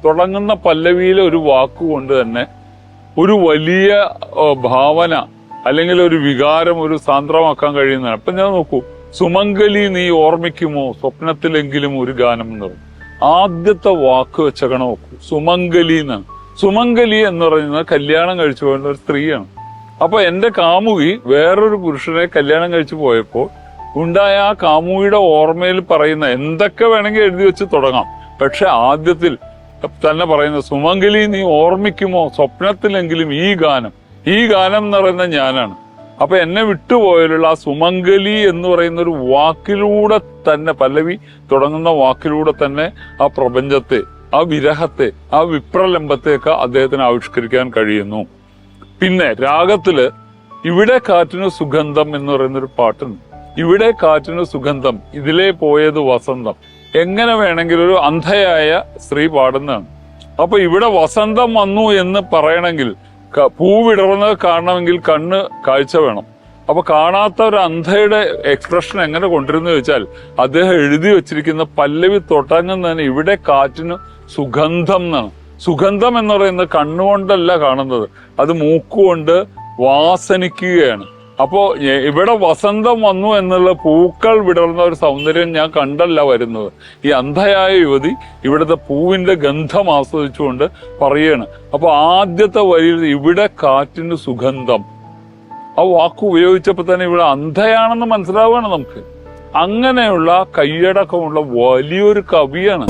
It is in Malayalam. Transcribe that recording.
തുടങ്ങുന്ന പല്ലവിയിലെ ഒരു വാക്കുകൊണ്ട് തന്നെ ഒരു വലിയ ഭാവന അല്ലെങ്കിൽ ഒരു വികാരം ഒരു സാന്ദ്രമാക്കാൻ കഴിയുന്നതാണ്. അപ്പൊ ഞാൻ നോക്കൂ, സുമംഗലി നീ ഓർമ്മിക്കുമോ സ്വപ്നത്തിലെങ്കിലും ഒരു ഗാനം എന്ന് പറയും. ആദ്യത്തെ വാക്ക് വെച്ചകണ നോക്കൂ, സുമംഗലി എന്നാണ്. സുമംഗലി എന്ന് പറയുന്നത് കല്യാണം കഴിച്ചു പോയ ഒരു സ്ത്രീയാണ്. അപ്പൊ എന്റെ കാമുകി വേറൊരു പുരുഷനെ കല്യാണം കഴിച്ചു പോയപ്പോൾ ഉണ്ടായ ആ കാമുകിയുടെ ഓർമ്മയിൽ പറയുന്ന എന്തൊക്കെ വേണമെങ്കിൽ എഴുതി വെച്ച് തുടങ്ങാം. പക്ഷെ ആദ്യത്തിൽ തന്നെ പറയുന്ന സുമംഗലി നീ ഓർമ്മിക്കുമോ സ്വപ്നത്തിലെങ്കിലും ഈ ഗാനം എന്ന് പറയുന്ന ഞാനാണ്. അപ്പൊ എന്നെ വിട്ടുപോയാലുള്ള ആ സുമംഗലി എന്ന് പറയുന്ന ഒരു വാക്കിലൂടെ തന്നെ, പല്ലവി തുടങ്ങുന്ന വാക്കിലൂടെ തന്നെ ആ പ്രപഞ്ചത്തെ, ആ വിരഹത്തെ, ആ വിപ്രലംബത്തെയൊക്കെ അദ്ദേഹത്തിന് ആവിഷ്കരിക്കാൻ കഴിയുന്നു. പിന്നെ രാഗത്തില് ഇവിടെ കാറ്റിന് സുഗന്ധം എന്ന് പറയുന്നൊരു പാട്ടുണ്ട്. ഇവിടെ കാറ്റിന് സുഗന്ധം, ഇതിലേ പോയത് വസന്തം. എങ്ങനെ വേണമെങ്കിലും ഒരു അന്ധയായ സ്ത്രീ പാടുന്നതാണ്. അപ്പൊ ഇവിടെ വസന്തം വന്നു എന്ന് പറയണമെങ്കിൽ, പൂവിടർന്നത് കാണണമെങ്കിൽ കണ്ണ് കാഴ്ച വേണം. അപ്പൊ കാണാത്ത ഒരു അന്ധയുടെ എക്സ്പ്രഷൻ എങ്ങനെ കൊണ്ടിരുന്നു ചോദിച്ചാൽ, അദ്ദേഹം എഴുതി വെച്ചിരിക്കുന്ന പല്ലവി തുടങ്ങുന്നതിന് ഇവിടെ കാറ്റിന് സുഗന്ധം എന്നാണ്. സുഗന്ധം എന്ന് പറയുന്നത് കണ്ണുകൊണ്ടല്ല കാണുന്നത്, അത് മൂക്കുകൊണ്ട് വാസനിക്കുകയാണ്. അപ്പോ ഇവിടെ വസന്തം വന്നു എന്നുള്ള പൂക്കൾ വിടർന്ന ഒരു സൗന്ദര്യം ഞാൻ കണ്ടല്ല വരുന്നത്. ഈ അന്ധയായ യുവതി ഇവിടുത്തെ പൂവിന്റെ ഗന്ധം ആസ്വദിച്ചുകൊണ്ട് പറയാണ്. അപ്പൊ ആദ്യത്തെ വരിയിൽ ഇവിടെ കാറ്റിന് സുഗന്ധം, ആ വാക്ക് ഉപയോഗിച്ചപ്പോ തന്നെ ഇവിടെ അന്ധയാണെന്ന് മനസ്സിലാവുകയാണ് നമുക്ക്. അങ്ങനെയുള്ള കൈയടക്കമുള്ള വലിയൊരു കവിയാണ്.